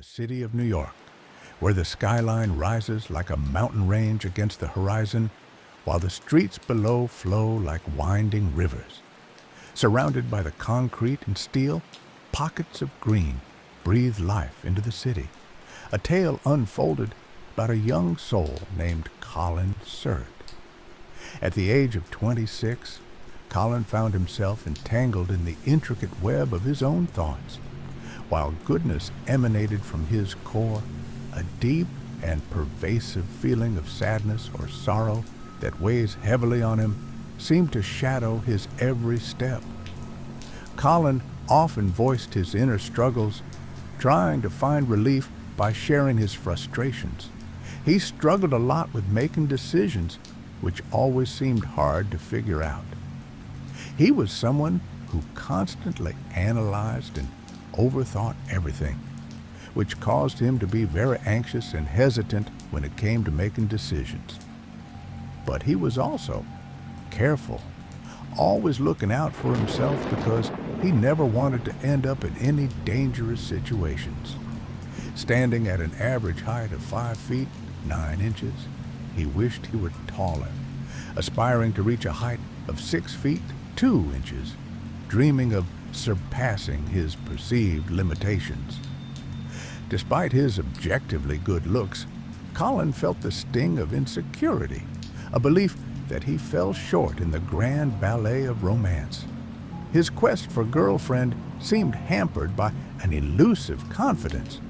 the city of New York, where the skyline rises like a mountain range against the horizon, while the streets below flow like winding rivers. Surrounded by the concrete and steel, pockets of green breathe life into the city. A tale unfolded about a young soul named Colin Surt. At the age of 26, Colin found himself entangled in the intricate web of his own thoughts. While goodness emanated from his core, a deep and pervasive feeling of sadness or sorrow that weighs heavily on him seemed to shadow his every step. Colin often voiced his inner struggles, trying to find relief by sharing his frustrations. He struggled a lot with making decisions, which always seemed hard to figure out. He was someone who constantly analyzed and overthought everything, which caused him to be very anxious and hesitant when it came to making decisions. But he was also careful, always looking out for himself because he never wanted to end up in any dangerous situations. Standing at an average height of 5 feet 9 inches, he wished he were taller, aspiring to reach a height of 6 feet 2 inches, dreaming of surpassing his perceived limitations. Despite his objectively good looks, Colin felt the sting of insecurity, a belief that he fell short in the grand ballet of romance. His quest for a girlfriend seemed hampered by an elusive confidence,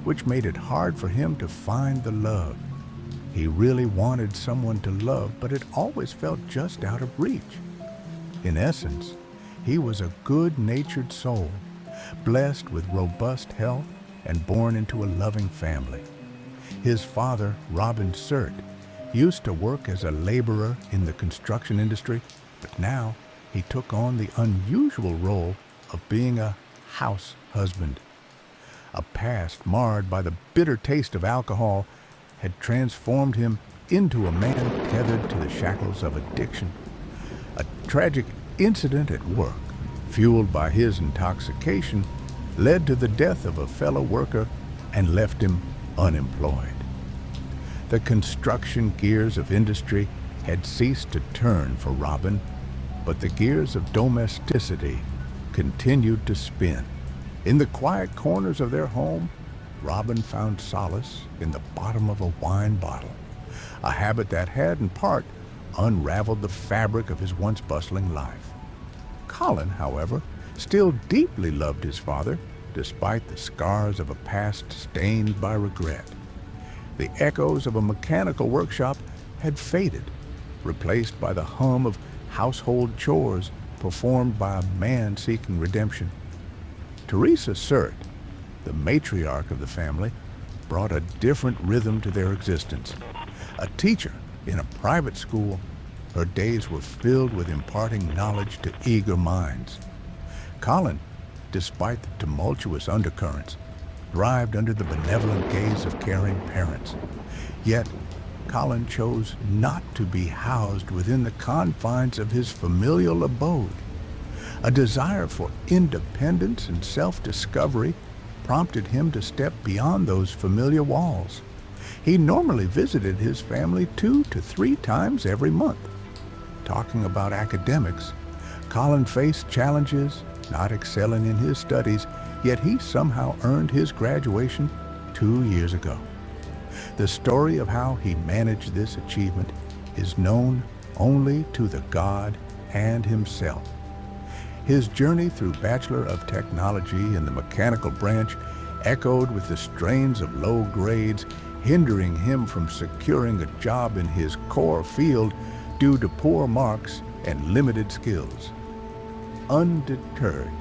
which made it hard for him to find the love. He really wanted someone to love, but it always felt just out of reach. In essence, he was a good-natured soul, blessed with robust health and born into a loving family. His father, Robin Surt, used to work as a laborer in the construction industry, but now he took on the unusual role of being a house husband. A past marred by the bitter taste of alcohol had transformed him into a man tethered to the shackles of addiction. A tragic incident at work, fueled by his intoxication, led to the death of a fellow worker and left him unemployed. The construction gears of industry had ceased to turn for Robin, but the gears of domesticity continued to spin. In the quiet corners of their home, Robin found solace in the bottom of a wine bottle, a habit that had, in part, unraveled the fabric of his once bustling life. Colin, however, still deeply loved his father, despite the scars of a past stained by regret. The echoes of a mechanical workshop had faded, replaced by the hum of household chores performed by a man seeking redemption. Teresa Surt, the matriarch of the family, brought a different rhythm to their existence. A teacher in a private school, her days were filled with imparting knowledge to eager minds. Colin, despite the tumultuous undercurrents, thrived under the benevolent gaze of caring parents. Yet, Colin chose not to be housed within the confines of his familial abode. A desire for independence and self-discovery prompted him to step beyond those familiar walls. He normally visited his family 2 to 3 times every month. Talking about academics, Colin faced challenges, not excelling in his studies, yet he somehow earned his graduation 2 years ago. The story of how he managed this achievement is known only to the God and himself. His journey through Bachelor of Technology in the mechanical branch echoed with the strains of low grades, hindering him from securing a job in his core field due to poor marks and limited skills. Undeterred,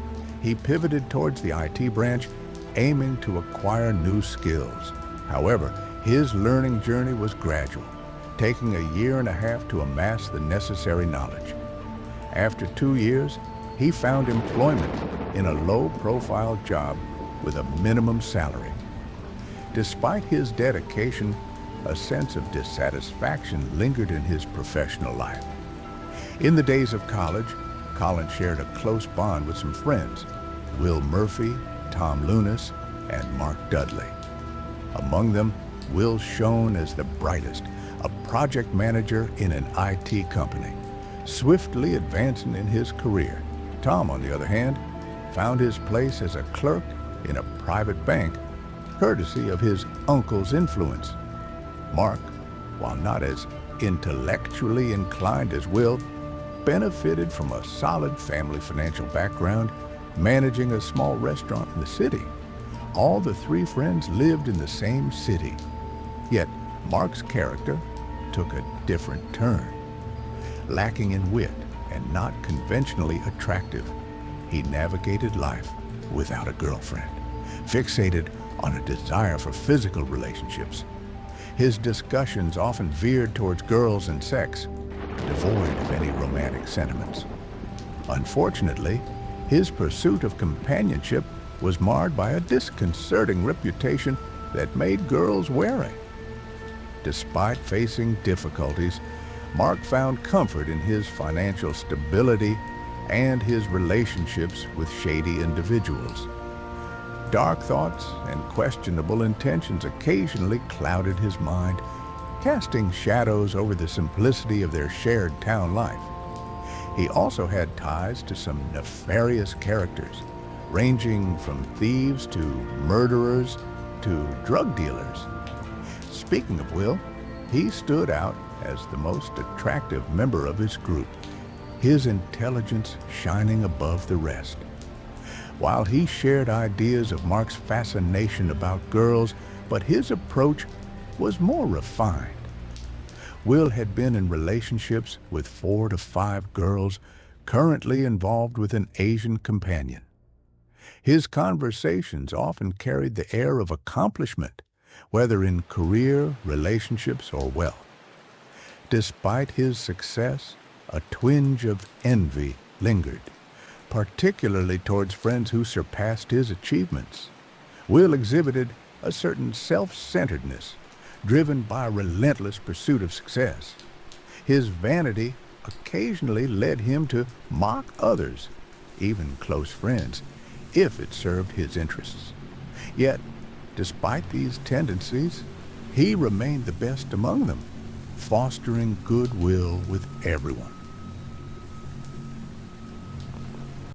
he pivoted towards the IT branch, aiming to acquire new skills. However, his learning journey was gradual, taking a year and a half to amass the necessary knowledge. After 2 years, he found employment in a low-profile job with a minimum salary. Despite his dedication, a sense of dissatisfaction lingered in his professional life. In the days of college, Colin shared a close bond with some friends, Will Murphy, Tom Lunas, and Mark Dudley. Among them, Will shone as the brightest, a project manager in an IT company, swiftly advancing in his career. Tom, on the other hand, found his place as a clerk in a private bank, courtesy of his uncle's influence. Mark, while not as intellectually inclined as Will, benefited from a solid family financial background, managing a small restaurant in the city. All the three friends lived in the same city. Yet Mark's character took a different turn. Lacking in wit and not conventionally attractive, he navigated life without a girlfriend, fixated on a desire for physical relationships. His discussions often veered towards girls and sex, devoid of any romantic sentiments. Unfortunately, his pursuit of companionship was marred by a disconcerting reputation that made girls wary. Despite facing difficulties, Mark found comfort in his financial stability and his relationships with shady individuals. Dark thoughts and questionable intentions occasionally clouded his mind, casting shadows over the simplicity of their shared town life. He also had ties to some nefarious characters, ranging from thieves to murderers to drug dealers. Speaking of Will, he stood out as the most attractive member of his group, his intelligence shining above the rest. While he shared ideas of Mark's fascination about girls, but his approach was more refined. Will had been in relationships with 4 to 5 girls, currently involved with an Asian companion. His conversations often carried the air of accomplishment, whether in career, relationships, or wealth. Despite his success, a twinge of envy lingered, particularly towards friends who surpassed his achievements. Will exhibited a certain self-centeredness, driven by a relentless pursuit of success. His vanity occasionally led him to mock others, even close friends, if it served his interests. Yet, despite these tendencies, he remained the best among them, fostering goodwill with everyone.